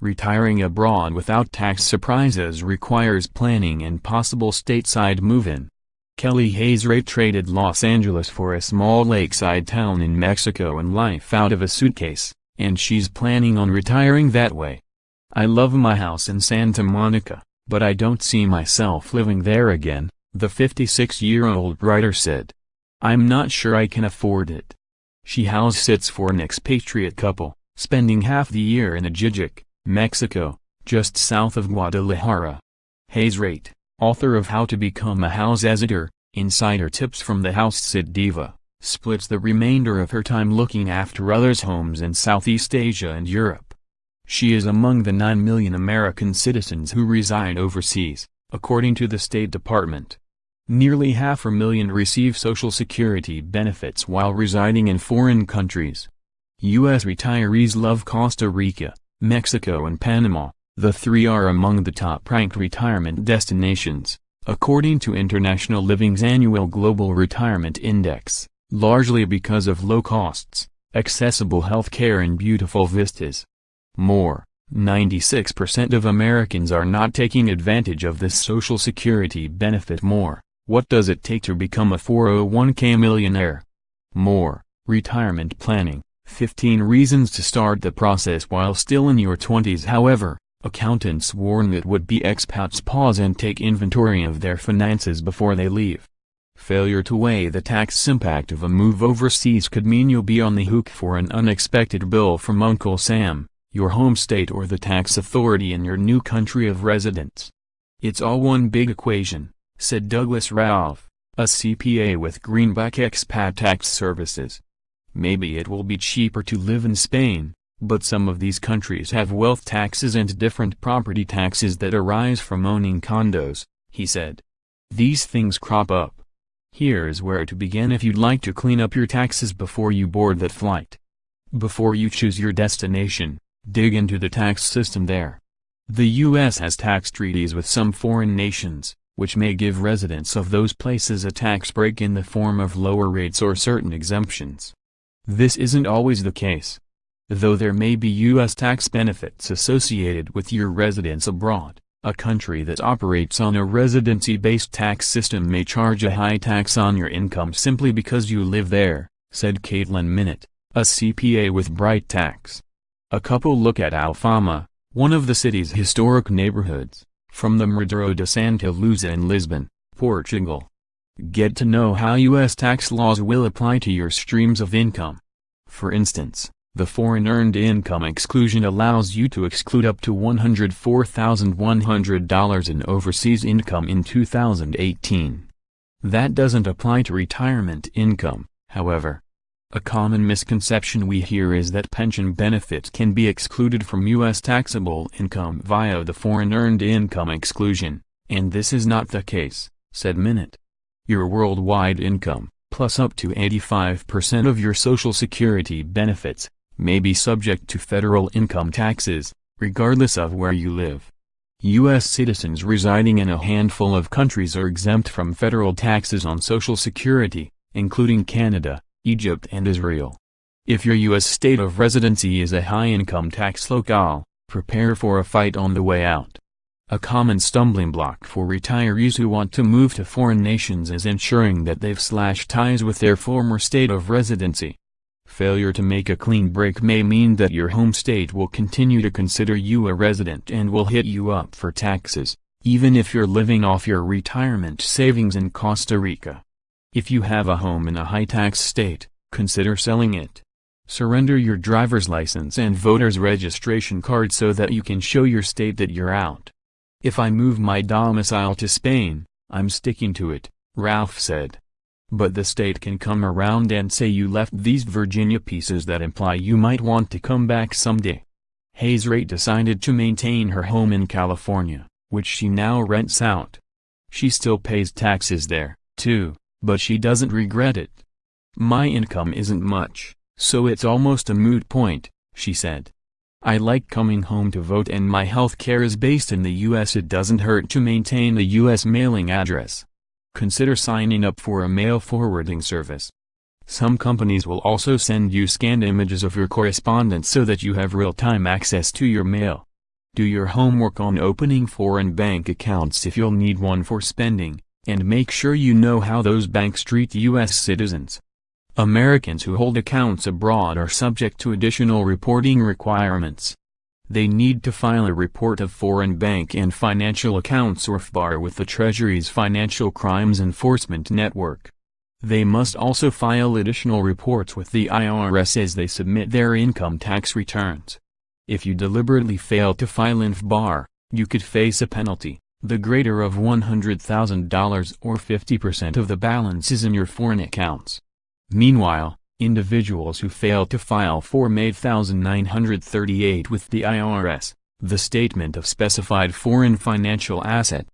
Retiring abroad without tax surprises requires planning and possible stateside move-in. Kelly Hayes-Wright traded Los Angeles for a small lakeside town in Mexico and life out of a suitcase, and she's planning on retiring that way. "I love my house in Santa Monica, but I don't see myself living there again," the 56-year-old writer said. "I'm not sure I can afford it." She house sits for an expatriate couple, spending half the year in Ajijic, Mexico, just south of Guadalajara. Hayes-Wright, author of How to Become a House-Sitter, Insider Tips from the House Sit Diva, splits the remainder of her time looking after others' homes in Southeast Asia and Europe. She is among the 9 million American citizens who reside overseas, according to the State Department. Nearly 500,000 receive Social Security benefits while residing in foreign countries. U.S. retirees love Costa Rica, Mexico and Panama. The three are among the top-ranked retirement destinations, according to International Living's annual Global Retirement Index, largely because of low costs, accessible health care and beautiful vistas. More, 96% of Americans are not taking advantage of this Social Security benefit. More, what does it take to become a 401k millionaire? More, retirement planning, 15 reasons to start the process while still in your 20s. However, accountants warn that would-be expats pause and take inventory of their finances before they leave. Failure to weigh the tax impact of a move overseas could mean you'll be on the hook for an unexpected bill from Uncle Sam, your home state, or the tax authority in your new country of residence. "It's all one big equation," said Douglas Ralph, a CPA with Greenback Expat Tax Services. "Maybe it will be cheaper to live in Spain, but some of these countries have wealth taxes and different property taxes that arise from owning condos," he said. "These things crop up. Here's where to begin if you'd like to clean up your taxes before you board that flight. Before you choose your destination, dig into the tax system there. The U.S. has tax treaties with some foreign nations, which may give residents of those places a tax break in the form of lower rates or certain exemptions. This isn't always the case. Though there may be U.S. tax benefits associated with your residence abroad, a country that operates on a residency-based tax system may charge a high tax on your income simply because you live there," said Caitlin Minute, a CPA with Bright Tax. A couple look at Alfama, one of the city's historic neighborhoods, from the Mirador de Santa Luzia in Lisbon, Portugal. Get to know how U.S. tax laws will apply to your streams of income. For instance, the foreign earned income exclusion allows you to exclude up to $104,100 in overseas income in 2018. That doesn't apply to retirement income, however. A common misconception we hear is that pension benefits can be excluded from U.S. taxable income via the foreign earned income exclusion, and this is not the case, said Minute. Your worldwide income, plus up to 85% of your Social Security benefits, may be subject to federal income taxes, regardless of where you live. U.S. citizens residing in a handful of countries are exempt from federal taxes on Social Security, including Canada, Egypt and Israel. If your U.S. state of residency is a high-income tax locale, prepare for a fight on the way out. A common stumbling block for retirees who want to move to foreign nations is ensuring that they've slashed ties with their former state of residency. Failure to make a clean break may mean that your home state will continue to consider you a resident and will hit you up for taxes, even if you're living off your retirement savings in Costa Rica. If you have a home in a high-tax state, consider selling it. Surrender your driver's license and voter's registration card so that you can show your state that you're out. If I move my domicile to Spain, I'm sticking to it, Ralph said. But the state can come around and say you left these Virginia pieces that imply you might want to come back someday. Hayes-Wright decided to maintain her home in California, which she now rents out. She still pays taxes there, too, but she doesn't regret it. My income isn't much, so it's almost a moot point, she said. I like coming home to vote and my health care is based in the U.S. It doesn't hurt to maintain a U.S. mailing address. Consider signing up for a mail forwarding service. Some companies will also send you scanned images of your correspondence so that you have real-time access to your mail. Do your homework on opening foreign bank accounts if you'll need one for spending, and make sure you know how those banks treat U.S. citizens. Americans who hold accounts abroad are subject to additional reporting requirements. They need to file a report of foreign bank and financial accounts or FBAR with the Treasury's Financial Crimes Enforcement Network. They must also file additional reports with the IRS as they submit their income tax returns. If you deliberately fail to file an FBAR, you could face a penalty, the greater of $100,000 or 50% of the balances in your foreign accounts. Meanwhile, individuals who fail to file Form 8938 with the IRS, the Statement of Specified Foreign Financial Asset,